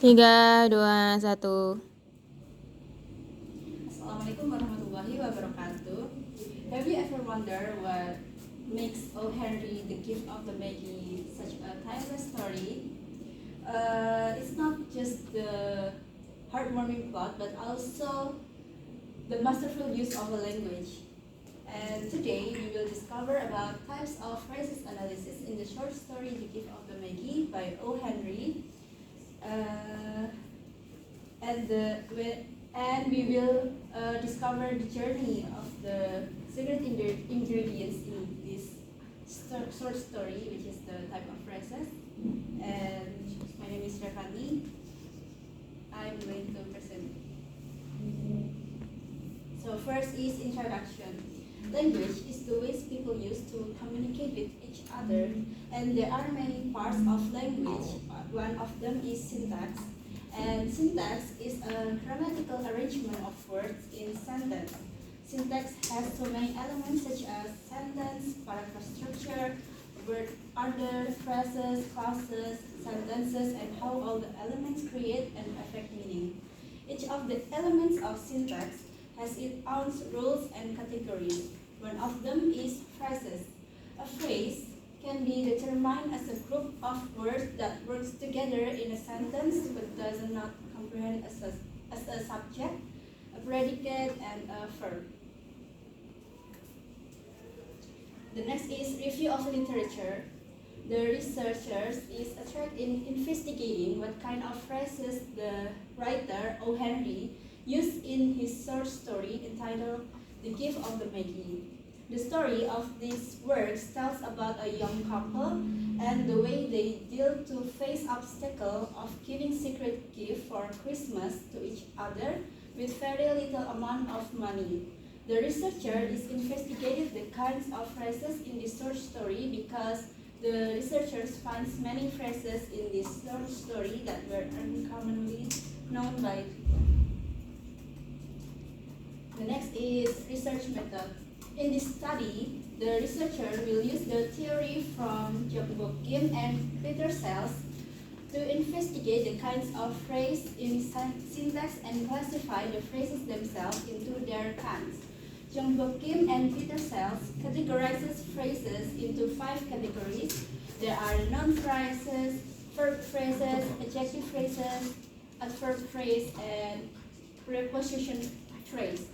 3, 2, 1. Assalamualaikum warahmatullahi wabarakatuh. Have you ever wondered what makes O. Henry, the gift of the Magi, such a timeless story? It's not just the heartwarming plot, but also the masterful use of a language. And today we will discover about types of phrases analysis in the short story The Gift of the Magi by O. Henry. And we will discover the journey of the secret ingredients in this short story, which is the type of phrases. And my name is Revani. I'm going to present. So first is introduction. Language is the ways people use to communicate with each other, and there are many parts of language. One of them is syntax, and syntax is a grammatical arrangement of words in sentence. Syntax has so many elements such as sentence, paragraph structure, word order, phrases, clauses, sentences, and how all the elements create and affect meaning. Each of the elements of syntax has its own rules and categories. One of them is phrases. A phrase can be determined as a group of words that works together in a sentence but does not comprehend as a subject, a predicate, and a verb. The next is review of literature. The researchers is attracted in investigating what kind of phrases the writer O. Henry used in his short story entitled The Gift of the Magi. The story of these works tells about a young couple and the way they deal to face obstacle of giving secret gift for Christmas to each other with very little amount of money. The researcher is investigating the kinds of phrases in this short story because the researchers finds many phrases in this short story that were uncommonly known by people. The next is research method. In this study, the researcher will use the theory from Jung-Bok Kim and Peter Sells to investigate the kinds of phrase in syntax and classify the phrases themselves into their kinds. Jung-Bok Kim and Peter Sells categorizes phrases into 5 categories. There are noun phrases, verb phrases, adjective phrases, adverb phrase, and preposition phrase.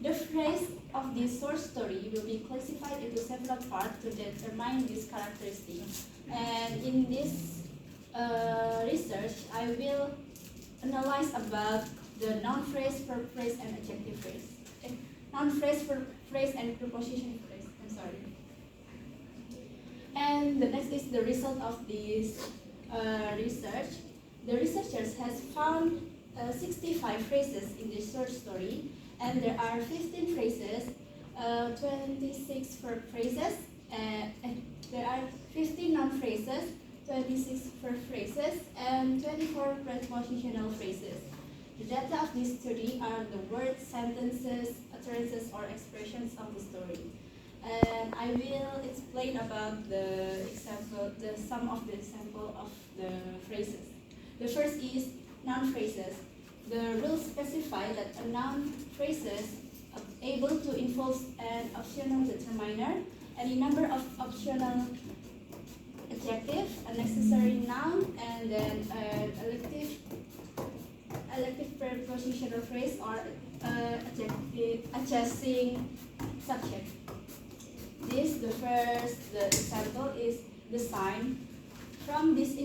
The phrase of this short story will be classified into several parts to determine these characteristics. And in this research, I will analyze about the noun phrase, verb phrase, and adjective phrase. Noun phrase, verb phrase, and preposition phrase. I'm sorry. And the next is the result of this research. The researchers has found 65 phrases in this short story, and there are 15 phrases, 26 verb phrases, there are 15 noun phrases, 26 verb phrases, and 24 prepositional phrases. The data of this study are the words, sentences, utterances, or expressions of the story. And I will explain about some of the example of the phrases. The first is noun phrases. The rules specify that a noun phrases are able to involve an optional determiner, any number of optional adjective, a necessary noun, and then an elective prepositional phrase or adjusting subject. The example is the sign. From this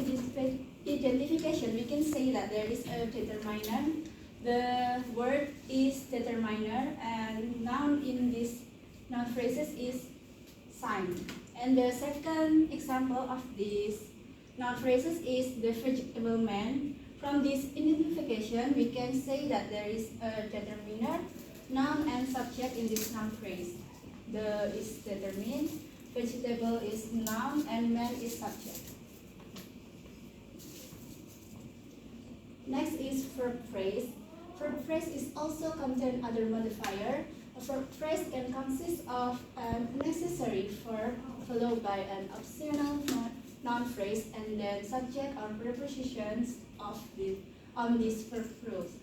identification, we can say that there is a determiner. The word is determiner, and noun in this noun phrases is sign. And the second example of these noun phrases is the vegetable man. From this identification, we can say that there is a determiner, noun, and subject in this noun phrase. The is determined, vegetable is noun, and man is subject. Next is verb phrase. Verb phrase is also contain other modifier. A verb phrase can consist of an necessary verb followed by an optional noun phrase and then subject or prepositions of the on this verb phrase.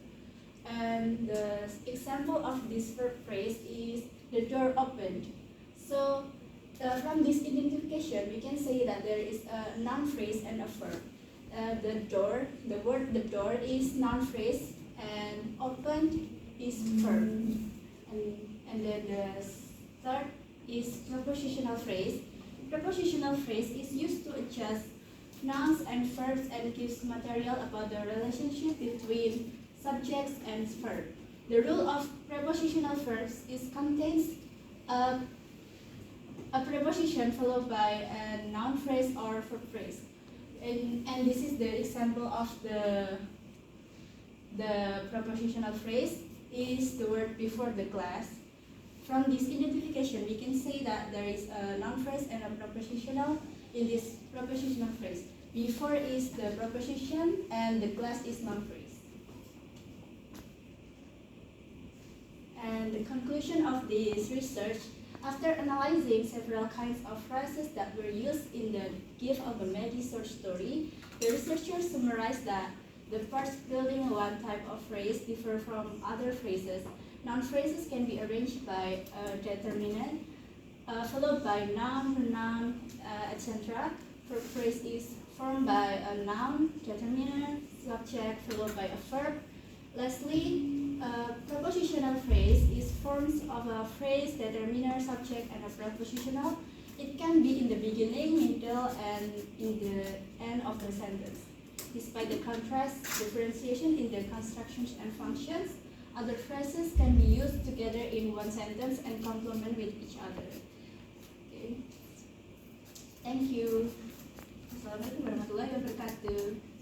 And the example of this verb phrase is the door opened. So from this identification, we can say that there is a noun phrase and a verb. The word the door is noun phrase and opened is verb. And then the third is prepositional phrase. Prepositional phrase is used to adjust nouns and verbs and gives material about the relationship between subjects and verb. The rule of prepositional verbs is contains a preposition followed by a noun phrase or verb phrase. And this is the example of the prepositional phrase is the word before the class. From this identification, we can say that there is a noun phrase and a prepositional in this prepositional phrase. Before is the preposition and the class is noun phrase. And the conclusion of this research, after analyzing several kinds of phrases that were used in the Gift of a Medi short story, the researchers summarized that the parts building one type of phrase differ from other phrases. Noun phrases can be arranged by a determinant, followed by noun, pronoun, etc. Verb phrase is formed by a noun, determinant, subject, followed by a verb. Lastly, a prepositional phrase is formed of a phrase, determiner, subject, and a prepositional. It can be in the beginning, middle, and in the end of the sentence. Despite the contrast differentiation in their constructions and functions, other phrases can be used together in one sentence and complement with each other. Okay. Thank you. Assalamualaikum warahmatullahi wabarakatuh.